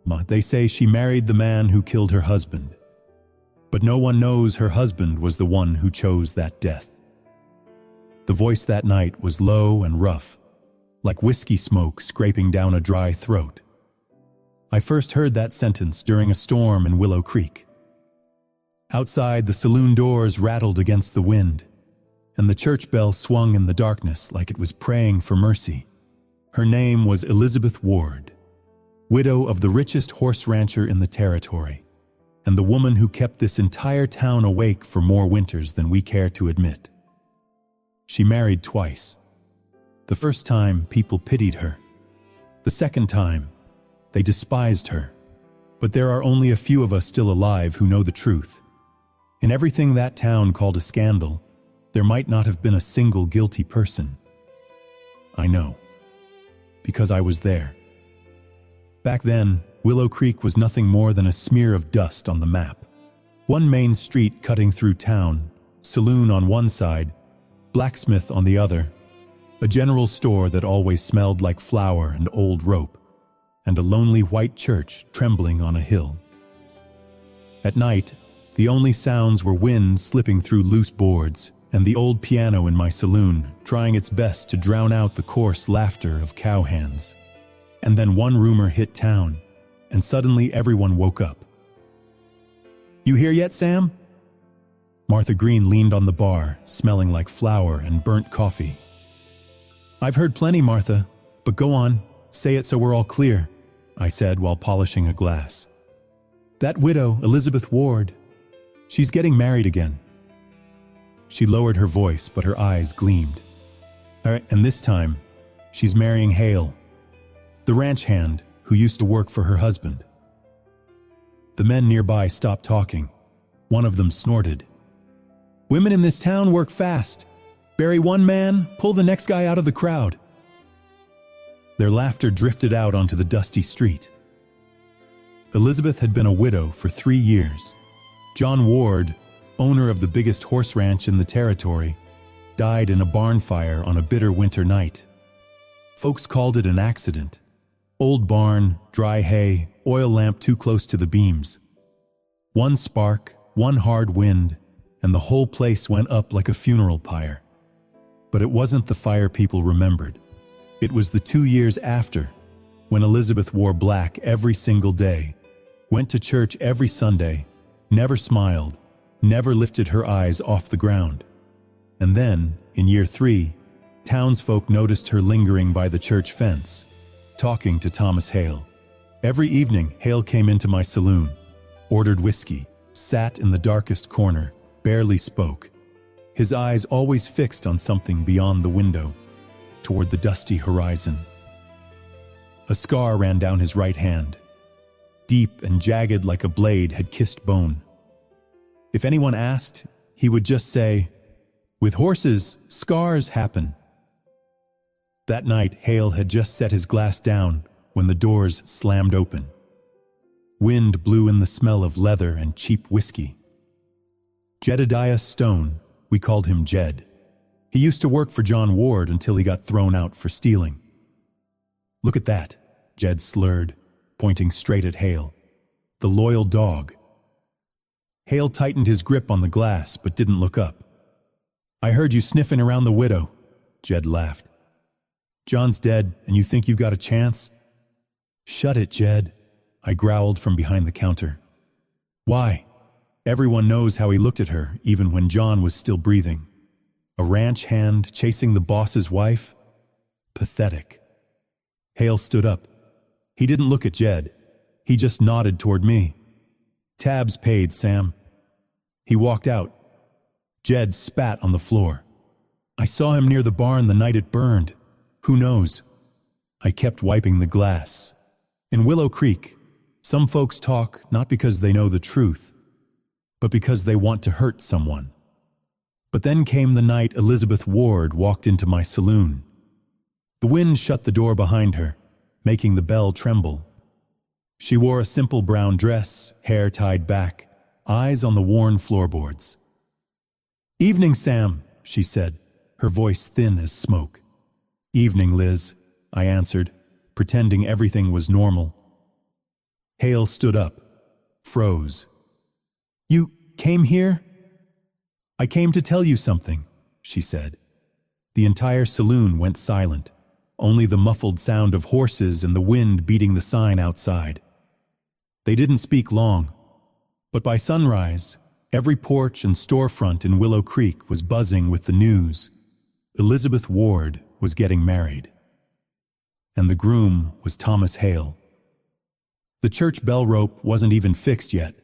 They say she married the man who killed her husband. But no one knows her husband was the one who chose that death. The voice that night was low and rough, like whiskey smoke scraping down a dry throat. I first heard that sentence during a storm in Willow Creek. Outside, the saloon doors rattled against the wind, and the church bell swung in the darkness like it was praying for mercy. Her name was Elizabeth Ward, widow of the richest horse rancher in the territory, and the woman who kept this entire town awake for more winters than we care to admit. She married twice. The first time, people pitied her. The second time, they despised her. But there are only a few of us still alive who know the truth. In everything that town called a scandal, there might not have been a single guilty person. I know, because I was there. Back then, Willow Creek was nothing more than a smear of dust on the map. One main street cutting through town, saloon on one side, blacksmith on the other, a general store that always smelled like flour and old rope, and a lonely white church trembling on a hill. At night, the only sounds were wind slipping through loose boards and the old piano in my saloon trying its best to drown out the coarse laughter of cowhands. And then one rumor hit town, and suddenly everyone woke up. "You here yet, Sam?" Martha Green leaned on the bar, smelling like flour and burnt coffee. "I've heard plenty, Martha, but go on, say it so we're all clear," I said while polishing a glass. "That widow, Elizabeth Ward, she's getting married again." She lowered her voice, but her eyes gleamed. "And this time, she's marrying Hale, the ranch hand who used to work for her husband." The men nearby stopped talking. One of them snorted. "Women in this town work fast. Bury one man, pull the next guy out of the crowd." Their laughter drifted out onto the dusty street. Elizabeth had been a widow for 3 years. John Ward, owner of the biggest horse ranch in the territory, died in a barn fire on a bitter winter night. Folks called it an accident. Old barn, dry hay, oil lamp too close to the beams. One spark, one hard wind, and the whole place went up like a funeral pyre. But it wasn't the fire people remembered. It was the 2 years after, when Elizabeth wore black every single day, went to church every Sunday, never smiled, never lifted her eyes off the ground. And then, in year 3, townsfolk noticed her lingering by the church fence, talking to Thomas Hale. Every evening, Hale came into my saloon, ordered whiskey, sat in the darkest corner, barely spoke, his eyes always fixed on something beyond the window, toward the dusty horizon. A scar ran down his right hand. Deep and jagged like a blade had kissed bone. If anyone asked, he would just say, "With horses, scars happen." That night, Hale had just set his glass down when the doors slammed open. Wind blew in the smell of leather and cheap whiskey. Jedediah Stone, we called him Jed. He used to work for John Ward until he got thrown out for stealing. "Look at that," Jed slurred, pointing straight at Hale. "The loyal dog." Hale tightened his grip on the glass but didn't look up. "I heard you sniffing around the widow," Jed laughed. "John's dead, and you think you've got a chance?" "Shut it, Jed," I growled from behind the counter. "Why? Everyone knows how he looked at her, even when John was still breathing. A ranch hand chasing the boss's wife? Pathetic." Hale stood up. He didn't look at Jed. He just nodded toward me. "Tabs paid, Sam." He walked out. Jed spat on the floor. "I saw him near the barn the night it burned. Who knows?" I kept wiping the glass. In Willow Creek, some folks talk not because they know the truth, but because they want to hurt someone. But then came the night Elizabeth Ward walked into my saloon. The wind shut the door behind her, making the bell tremble. She wore a simple brown dress, hair tied back, eyes on the worn floorboards. "Evening, Sam," she said, her voice thin as smoke. "Evening, Liz," I answered, pretending everything was normal. Hale stood up, froze. "You came here?" "I came to tell you something," she said. The entire saloon went silent, only the muffled sound of horses and the wind beating the sign outside. They didn't speak long, but by sunrise, every porch and storefront in Willow Creek was buzzing with the news. Elizabeth Ward was getting married. And the groom was Thomas Hale. The church bell rope wasn't even fixed yet,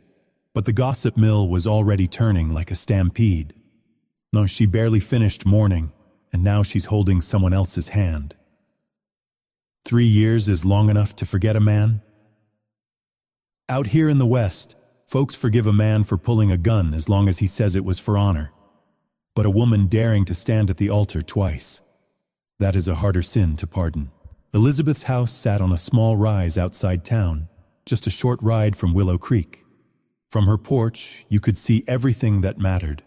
but the gossip mill was already turning like a stampede. No, she barely finished mourning, and now she's holding someone else's hand. 3 years is long enough to forget a man? Out here in the West, folks forgive a man for pulling a gun as long as he says it was for honor. But a woman daring to stand at the altar twice, that is a harder sin to pardon. Elizabeth's house sat on a small rise outside town, just a short ride from Willow Creek. From her porch, you could see everything that mattered: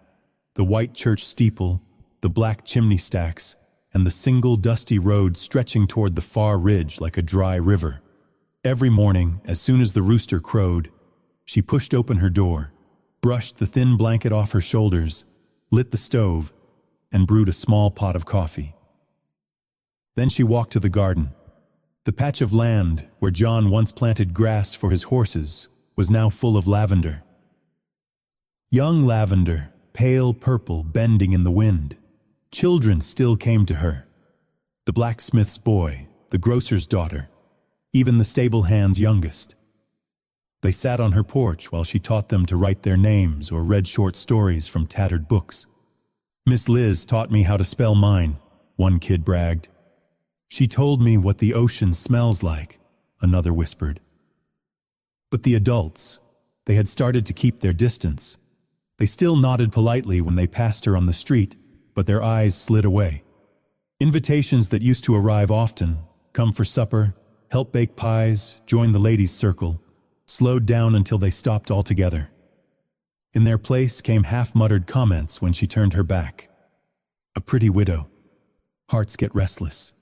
the white church steeple, the black chimney stacks, and the single dusty road stretching toward the far ridge like a dry river. Every morning, as soon as the rooster crowed, she pushed open her door, brushed the thin blanket off her shoulders, lit the stove, and brewed a small pot of coffee. Then she walked to the garden. The patch of land where John once planted grass for his horses was now full of lavender. Young lavender, pale purple, bending in the wind. Children still came to her. The blacksmith's boy, the grocer's daughter, even the stable hand's youngest. They sat on her porch while she taught them to write their names or read short stories from tattered books. "Miss Liz taught me how to spell mine," one kid bragged. "She told me what the ocean smells like," another whispered. But the adults, they had started to keep their distance. They still nodded politely when they passed her on the street, but their eyes slid away. Invitations that used to arrive often, come for supper, help bake pies, join the ladies' circle, slowed down until they stopped altogether. In their place came half-muttered comments when she turned her back. "A pretty widow. Hearts get restless.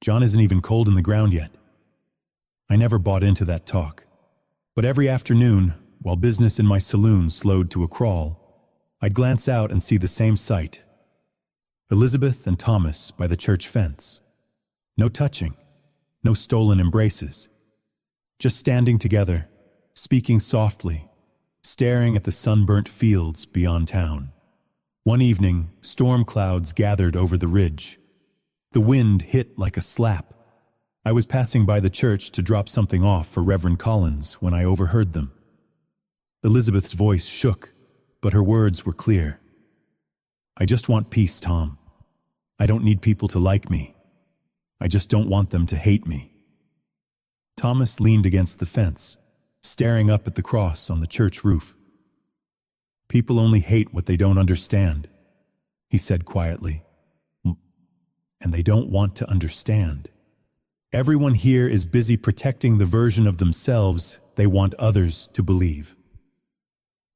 John isn't even cold in the ground yet." I never bought into that talk. But every afternoon, while business in my saloon slowed to a crawl, I'd glance out and see the same sight. Elizabeth and Thomas by the church fence. No touching, no stolen embraces. Just standing together, speaking softly, staring at the sunburnt fields beyond town. One evening, storm clouds gathered over the ridge. The wind hit like a slap. I was passing by the church to drop something off for Reverend Collins when I overheard them. Elizabeth's voice shook, but her words were clear. "I just want peace, Tom. I don't need people to like me. I just don't want them to hate me." Thomas leaned against the fence, staring up at the cross on the church roof. "People only hate what they don't understand," he said quietly. "And they don't want to understand. Everyone here is busy protecting the version of themselves they want others to believe."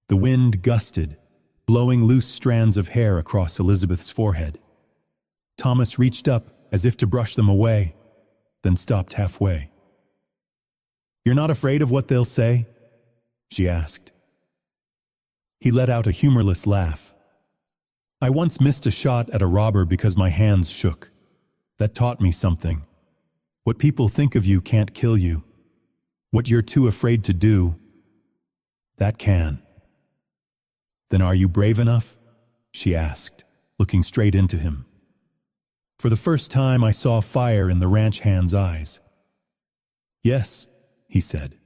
The wind gusted, blowing loose strands of hair across Elizabeth's forehead. Thomas reached up as if to brush them away, then stopped halfway. "You're not afraid of what they'll say?" she asked. He let out a humorless laugh. "I once missed a shot at a robber because my hands shook. That taught me something. What people think of you can't kill you. What you're too afraid to do, that can." "Then are you brave enough?" she asked, looking straight into him. For the first time, I saw fire in the ranch hand's eyes. "Yes," he said.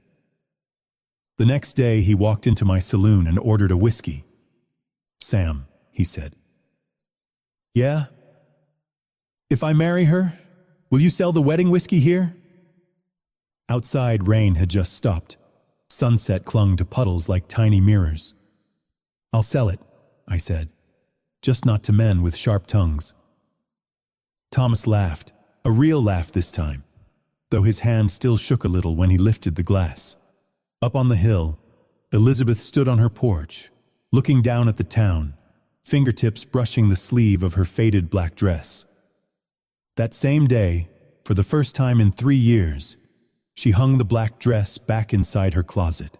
The next day, he walked into my saloon and ordered a whiskey. "Sam," he said. "Yeah? If I marry her, will you sell the wedding whiskey here?" Outside, rain had just stopped. Sunset clung to puddles like tiny mirrors. "I'll sell it," I said, "just not to men with sharp tongues." Thomas laughed, a real laugh this time, though his hand still shook a little when he lifted the glass. Up on the hill, Elizabeth stood on her porch, looking down at the town, fingertips brushing the sleeve of her faded black dress. That same day, for the first time in 3 years, She hung the black dress back inside her closet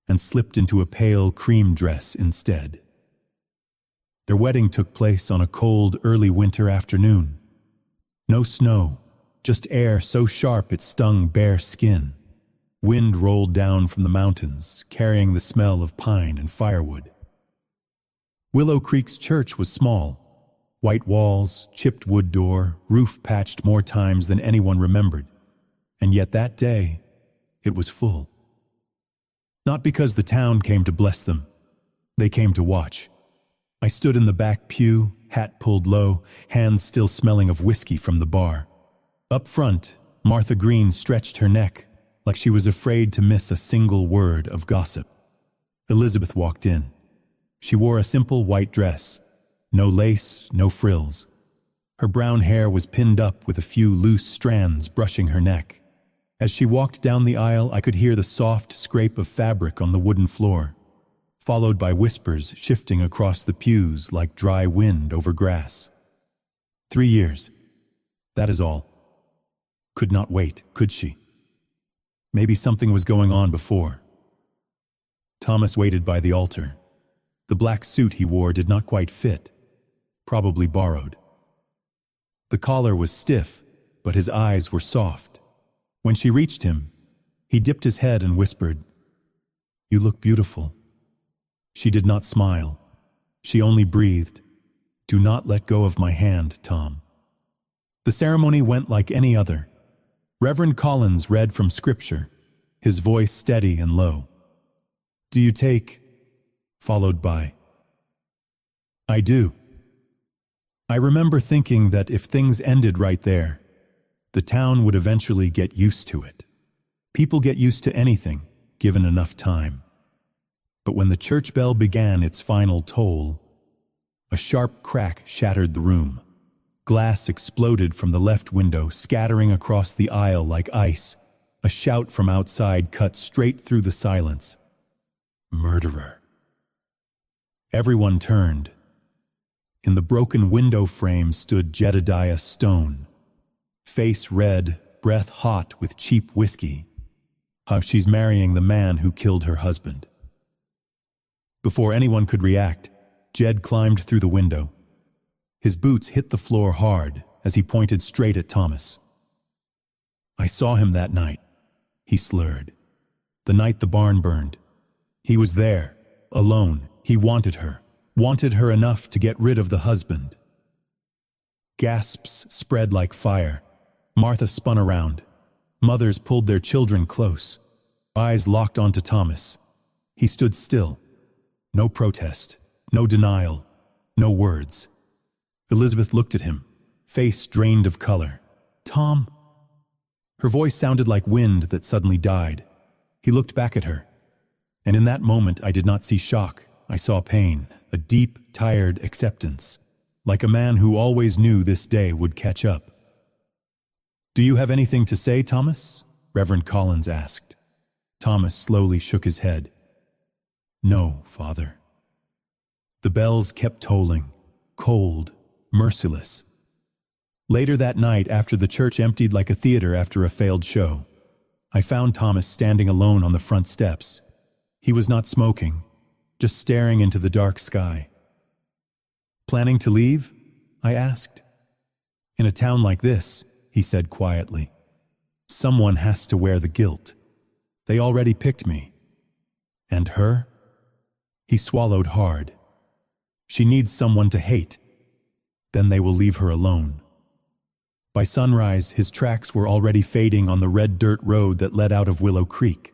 and slipped into a pale cream dress instead. Their wedding took place on a cold, early winter afternoon. No snow, just air so sharp it stung bare skin. Wind rolled down from the mountains, carrying the smell of pine and firewood. Willow Creek's church was small. White walls, chipped wood door, roof patched more times than anyone remembered. And yet that day, it was full. Not because the town came to bless them. They came to watch. I stood in the back pew, hat pulled low, hands still smelling of whiskey from the bar. Up front, Martha Green stretched her neck like she was afraid to miss a single word of gossip. Elizabeth walked in. She wore a simple white dress, no lace, no frills. Her brown hair was pinned up with a few loose strands brushing her neck. As she walked down the aisle, I could hear the soft scrape of fabric on the wooden floor, followed by whispers shifting across the pews like dry wind over grass. 3 years. That is all. Could not wait, could she? Maybe something was going on before. Thomas waited by the altar. The black suit he wore did not quite fit, probably borrowed. The collar was stiff, but his eyes were soft. When she reached him, he dipped his head and whispered, "You look beautiful." She did not smile. She only breathed, "Do not let go of my hand, Tom." The ceremony went like any other. Reverend Collins read from Scripture, his voice steady and low. "Do you take?" followed by, "I do." I remember thinking that if things ended right there, the town would eventually get used to it. People get used to anything, given enough time. But when the church bell began its final toll, a sharp crack shattered the room. Glass exploded from the left window, scattering across the aisle like ice. A shout from outside cut straight through the silence. "Murderer." Everyone turned. In the broken window frame stood Jedediah Stone, face red, breath hot with cheap whiskey. How she's marrying the man who killed her husband. Before anyone could react, Jed climbed through the window. His boots hit the floor hard as he pointed straight at Thomas. "I saw him that night," he slurred. "The night the barn burned. He was there, alone. He wanted her enough to get rid of the husband." Gasps spread like fire. Martha spun around. Mothers pulled their children close. Eyes locked onto Thomas. He stood still. No protest, no denial, no words. Elizabeth looked at him, face drained of color. "Tom?" Her voice sounded like wind that suddenly died. He looked back at her, and in that moment I did not see shock. I saw pain, a deep, tired acceptance, like a man who always knew this day would catch up. "Do you have anything to say, Thomas?" Reverend Collins asked. Thomas slowly shook his head. "No, Father." The bells kept tolling, cold, merciless. Later that night, after the church emptied like a theater after a failed show, I found Thomas standing alone on the front steps. He was not smoking, just staring into the dark sky. "Planning to leave?" I asked. "In a town like this," he said quietly, "someone has to wear the guilt. They already picked me. And her?" He swallowed hard. "She needs someone to hate. Then they will leave her alone." By sunrise, his tracks were already fading on the red dirt road that led out of Willow Creek.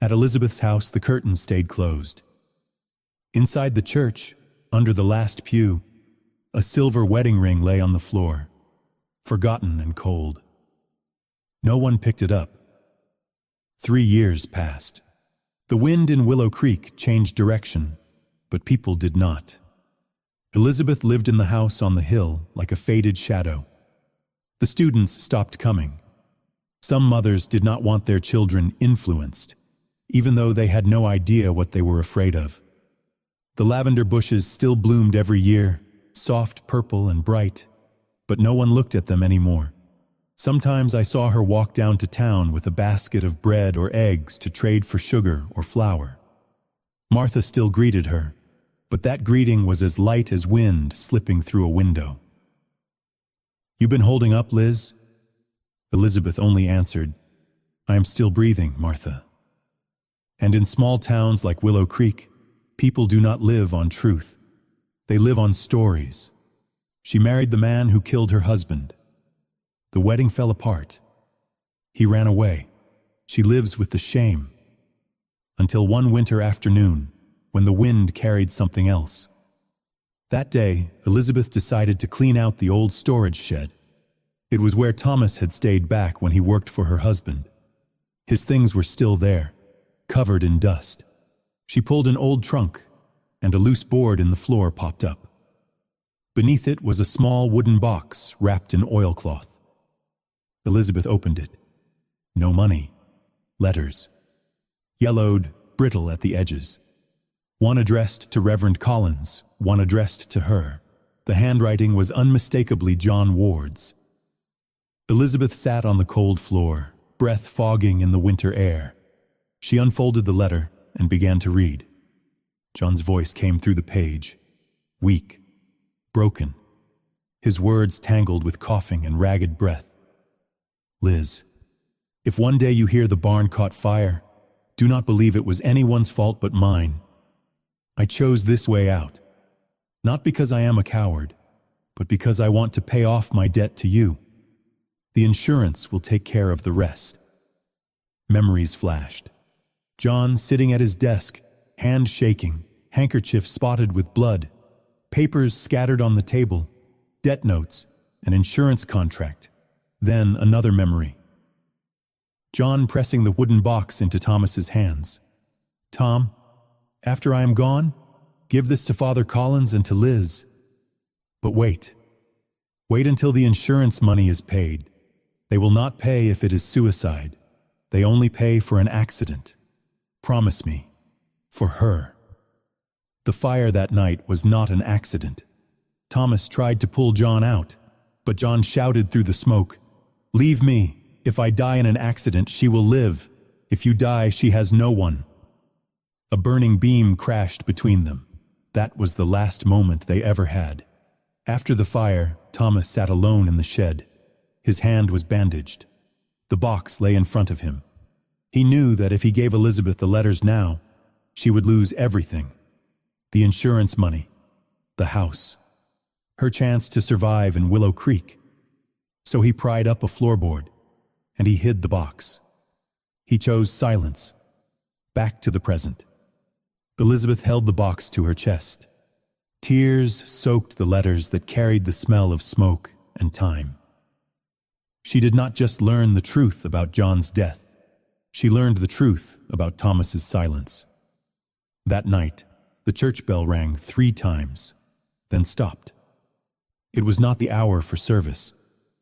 At Elizabeth's house, the curtains stayed closed. Inside the church, under the last pew, a silver wedding ring lay on the floor, forgotten and cold. No one picked it up. 3 years passed. The wind in Willow Creek changed direction, but people did not. Elizabeth lived in the house on the hill like a faded shadow. The students stopped coming. Some mothers did not want their children influenced, even though they had no idea what they were afraid of. The lavender bushes still bloomed every year, soft purple and bright, but no one looked at them anymore. Sometimes I saw her walk down to town with a basket of bread or eggs to trade for sugar or flour. Martha still greeted her, but that greeting was as light as wind slipping through a window. "You been holding up, Liz?" Elizabeth only answered, "I am still breathing, Martha." And in small towns like Willow Creek, people do not live on truth. They live on stories. She married the man who killed her husband. The wedding fell apart. He ran away. She lives with the shame. Until one winter afternoon, when the wind carried something else. That day, Elizabeth decided to clean out the old storage shed. It was where Thomas had stayed back when he worked for her husband. His things were still there, covered in dust. She pulled an old trunk, and a loose board in the floor popped up. Beneath it was a small wooden box wrapped in oilcloth. Elizabeth opened it. No money. Letters. Yellowed, brittle at the edges. One addressed to Reverend Collins, one addressed to her. The handwriting was unmistakably John Ward's. Elizabeth sat on the cold floor, breath fogging in the winter air. She unfolded the letter and began to read. John's voice came through the page, weak, broken, his words tangled with coughing and ragged breath. "Liz, if one day you hear the barn caught fire, do not believe it was anyone's fault but mine. I chose this way out, not because I am a coward, but because I want to pay off my debt to you. The insurance will take care of the rest." Memories flashed. John sitting at his desk, hand shaking, handkerchief spotted with blood, papers scattered on the table, debt notes, an insurance contract. Then another memory. John pressing the wooden box into Thomas's hands. "Tom, after I am gone, give this to Father Collins and to Liz. But wait. Wait until the insurance money is paid. They will not pay if it is suicide. They only pay for an accident. Promise me. For her." The fire that night was not an accident. Thomas tried to pull John out, but John shouted through the smoke, "Leave me. If I die in an accident, she will live. If you die, she has no one." A burning beam crashed between them. That was the last moment they ever had. After the fire, Thomas sat alone in the shed. His hand was bandaged. The box lay in front of him. He knew that if he gave Elizabeth the letters now, she would lose everything. The insurance money, the house, her chance to survive in Willow Creek. So he pried up a floorboard, and he hid the box. He chose silence, back to the present. Elizabeth held the box to her chest. Tears soaked the letters that carried the smell of smoke and time. She did not just learn the truth about John's death. She learned the truth about Thomas's silence. That night, the church bell rang 3 times, then stopped. It was not the hour for service,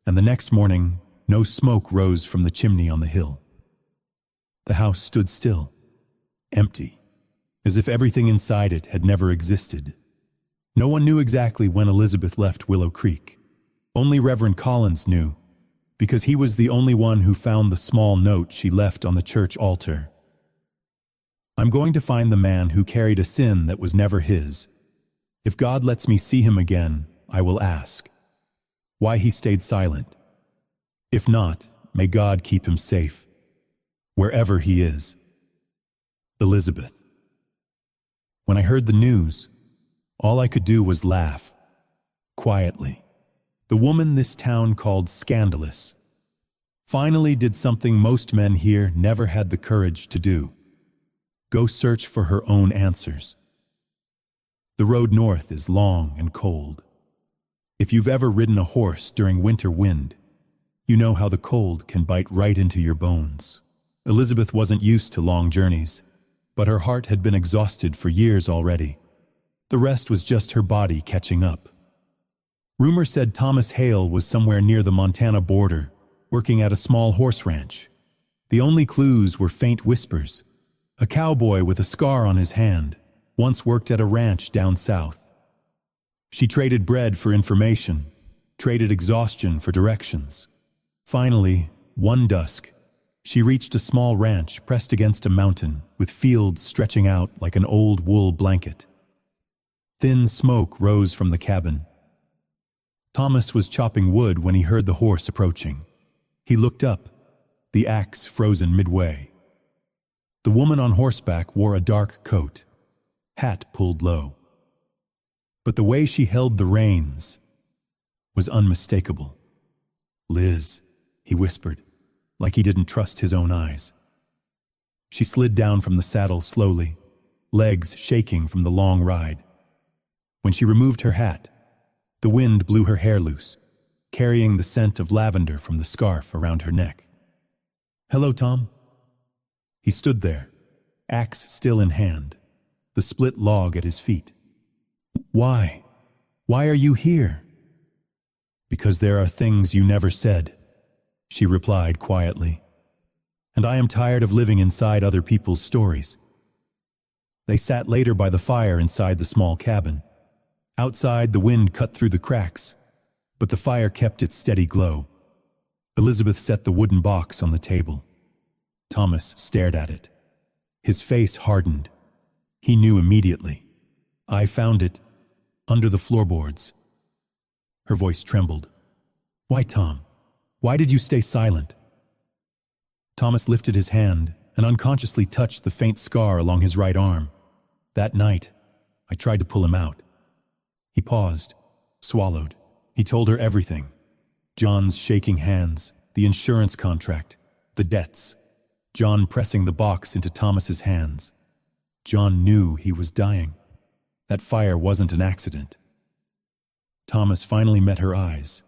and the next morning, no smoke rose from the chimney on the hill. The house stood still, empty, as if everything inside it had never existed. No one knew exactly when Elizabeth left Willow Creek. Only Reverend Collins knew, because he was the only one who found the small note she left on the church altar. "I'm going to find the man who carried a sin that was never his. If God lets me see him again, I will ask why he stayed silent. If not, may God keep him safe, wherever he is." Elizabeth. When I heard the news, all I could do was laugh, quietly. The woman this town called scandalous finally did something most men here never had the courage to do. Go search for her own answers. The road north is long and cold. If you've ever ridden a horse during winter wind, you know how the cold can bite right into your bones. Elizabeth wasn't used to long journeys, but her heart had been exhausted for years already. The rest was just her body catching up. Rumor said Thomas Hale was somewhere near the Montana border, working at a small horse ranch. The only clues were faint whispers. A cowboy with a scar on his hand once worked at a ranch down south. She traded bread for information, traded exhaustion for directions. Finally, one dusk, she reached a small ranch pressed against a mountain with fields stretching out like an old wool blanket. Thin smoke rose from the cabin. Thomas was chopping wood when he heard the horse approaching. He looked up, the axe frozen midway. The woman on horseback wore a dark coat, hat pulled low. But the way she held the reins was unmistakable. "Liz," he whispered, like he didn't trust his own eyes. She slid down from the saddle slowly, legs shaking from the long ride. When she removed her hat, the wind blew her hair loose, carrying the scent of lavender from the scarf around her neck. "Hello, Tom." He stood there, axe still in hand, the split log at his feet. "Why? Why are you here?" "Because there are things you never said," she replied quietly. "And I am tired of living inside other people's stories." They sat later by the fire inside the small cabin. Outside, the wind cut through the cracks, but the fire kept its steady glow. Elizabeth set the wooden box on the table. Thomas stared at it. His face hardened. He knew immediately. "I found it under the floorboards." Her voice trembled. "Why, Tom? Why did you stay silent?" Thomas lifted his hand and unconsciously touched the faint scar along his right arm. "That night, I tried to pull him out." He paused, swallowed. He told her everything. John's shaking hands, the insurance contract, the debts. John pressing the box into Thomas's hands. John knew he was dying. That fire wasn't an accident. Thomas finally met her eyes.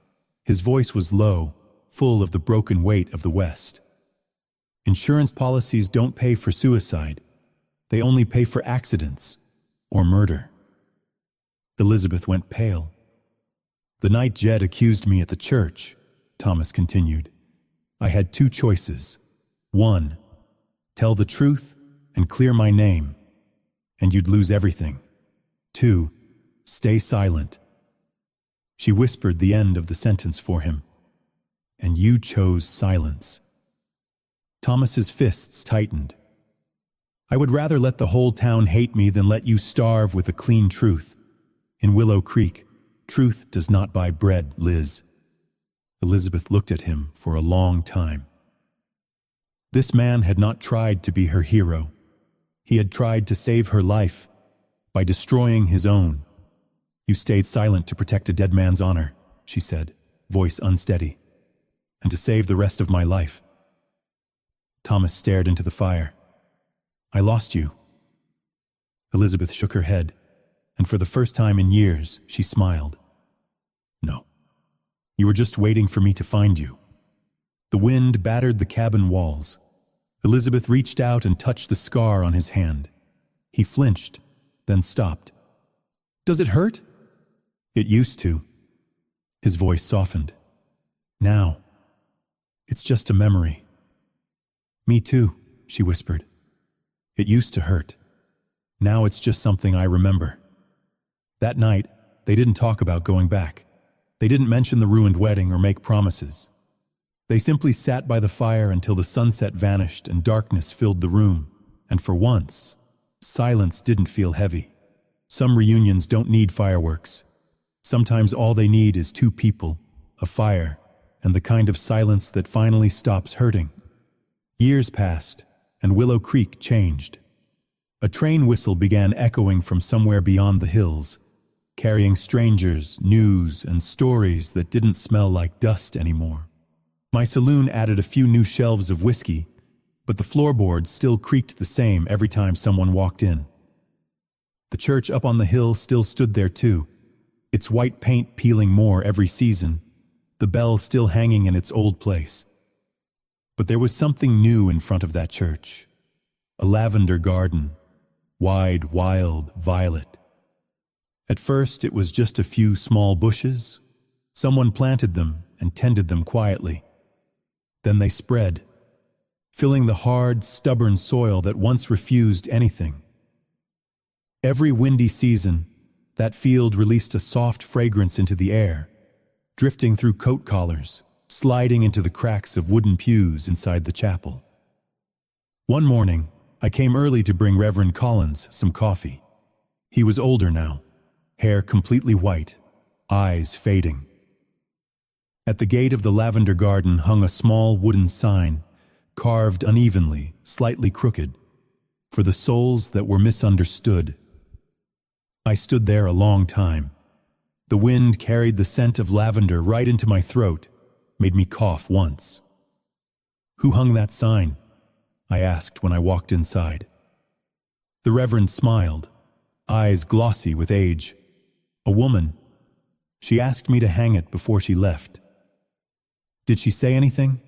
His voice was low, full of the broken weight of the West. "Insurance policies don't pay for suicide. They only pay for accidents or murder." Elizabeth went pale. "The night Jed accused me at the church," Thomas continued, "I had two choices. One, tell the truth and clear my name, and you'd lose everything. Two, stay silent." She whispered the end of the sentence for him. "And you chose silence." Thomas's fists tightened. "I would rather let the whole town hate me than let you starve with a clean truth. In Willow Creek, truth does not buy bread, Liz." Elizabeth looked at him for a long time. This man had not tried to be her hero. He had tried to save her life by destroying his own. "You stayed silent to protect a dead man's honor," she said, voice unsteady, "and to save the rest of my life." Thomas stared into the fire. "I lost you." Elizabeth shook her head, and for the first time in years, she smiled. "No. You were just waiting for me to find you." The wind battered the cabin walls. Elizabeth reached out and touched the scar on his hand. He flinched, then stopped. "Does it hurt?" "It used to." His voice softened. "Now, it's just a memory." "Me too," she whispered. "It used to hurt. Now it's just something I remember." That night, they didn't talk about going back. They didn't mention the ruined wedding or make promises. They simply sat by the fire until the sunset vanished and darkness filled the room. And for once, silence didn't feel heavy. Some reunions don't need fireworks. Sometimes all they need is two people, a fire, and the kind of silence that finally stops hurting. Years passed, and Willow Creek changed. A train whistle began echoing from somewhere beyond the hills, carrying strangers, news, and stories that didn't smell like dust anymore. My saloon added a few new shelves of whiskey, but the floorboards still creaked the same every time someone walked in. The church up on the hill still stood there too, its white paint peeling more every season, the bell still hanging in its old place. But there was something new in front of that church. A lavender garden, wide, wild, violet. At first, it was just a few small bushes. Someone planted them and tended them quietly. Then they spread, filling the hard, stubborn soil that once refused anything. Every windy season, that field released a soft fragrance into the air, drifting through coat collars, sliding into the cracks of wooden pews inside the chapel. One morning, I came early to bring Reverend Collins some coffee. He was older now, hair completely white, eyes fading. At the gate of the lavender garden hung a small wooden sign, carved unevenly, slightly crooked, for the souls that were misunderstood. I stood there a long time. The wind carried the scent of lavender right into my throat, made me cough once. "Who hung that sign?" I asked when I walked inside. The Reverend smiled, eyes glossy with age. "A woman. She asked me to hang it before she left." "Did she say anything?"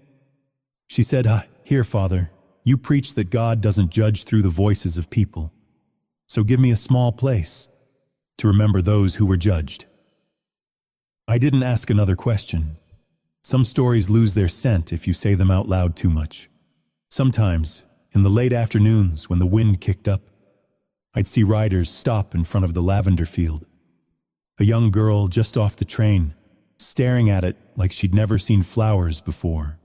"She said, 'Here, Father, you preach that God doesn't judge through the voices of people. So give me a small place to remember those who were judged.'" I didn't ask another question. Some stories lose their scent if you say them out loud too much. Sometimes, in the late afternoons when the wind kicked up, I'd see riders stop in front of the lavender field. A young girl just off the train, staring at it like she'd never seen flowers before.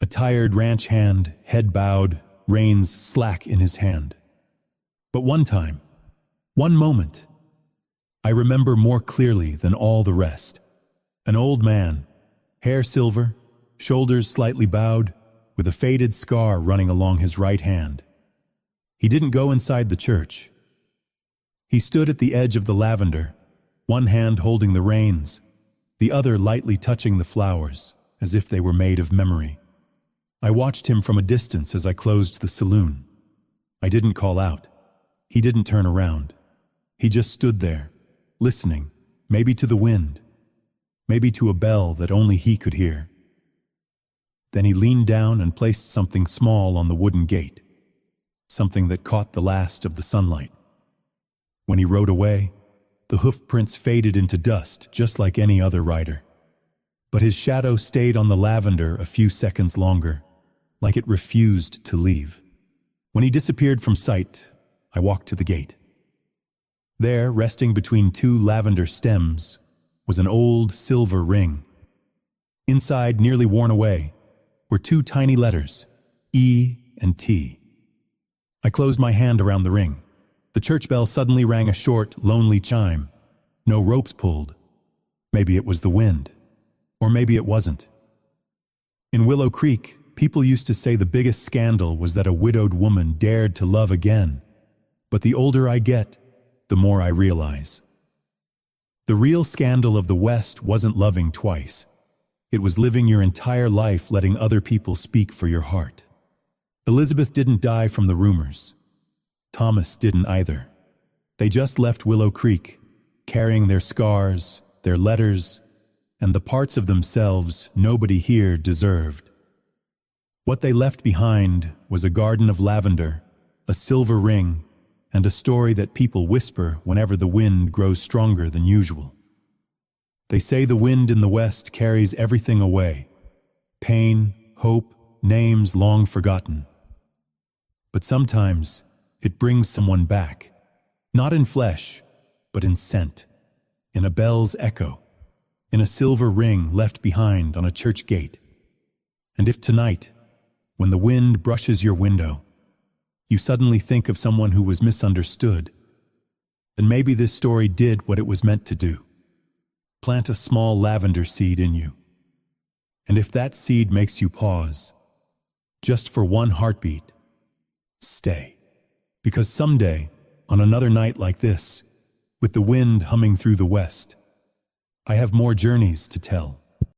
A tired ranch hand, head bowed, reins slack in his hand. But one time, one moment, I remember more clearly than all the rest. An old man, hair silver, shoulders slightly bowed, with a faded scar running along his right hand. He didn't go inside the church. He stood at the edge of the lavender, one hand holding the reins, the other lightly touching the flowers, as if they were made of memory. I watched him from a distance as I closed the saloon. I didn't call out. He didn't turn around. He just stood there, listening, maybe to the wind, maybe to a bell that only he could hear. Then he leaned down and placed something small on the wooden gate, something that caught the last of the sunlight. When he rode away, the hoof prints faded into dust just like any other rider. But his shadow stayed on the lavender a few seconds longer, like it refused to leave. When he disappeared from sight, I walked to the gate. There, resting between two lavender stems, was an old silver ring. Inside, nearly worn away, were two tiny letters, E and T. I closed my hand around the ring. The church bell suddenly rang a short, lonely chime. No ropes pulled. Maybe it was the wind. Or maybe it wasn't. In Willow Creek, people used to say the biggest scandal was that a widowed woman dared to love again. But the older I get, the more I realize. The real scandal of the West wasn't loving twice. It was living your entire life letting other people speak for your heart. Elizabeth didn't die from the rumors. Thomas didn't either. They just left Willow Creek, carrying their scars, their letters, and the parts of themselves nobody here deserved. What they left behind was a garden of lavender, a silver ring, and a story that people whisper whenever the wind grows stronger than usual. They say the wind in the West carries everything away: pain, hope, names long forgotten. But sometimes it brings someone back, not in flesh, but in scent, in a bell's echo, in a silver ring left behind on a church gate. And if tonight, when the wind brushes your window, you suddenly think of someone who was misunderstood, then maybe this story did what it was meant to do: plant a small lavender seed in you. And if that seed makes you pause, just for one heartbeat, stay. Because someday, on another night like this, with the wind humming through the west, I have more journeys to tell.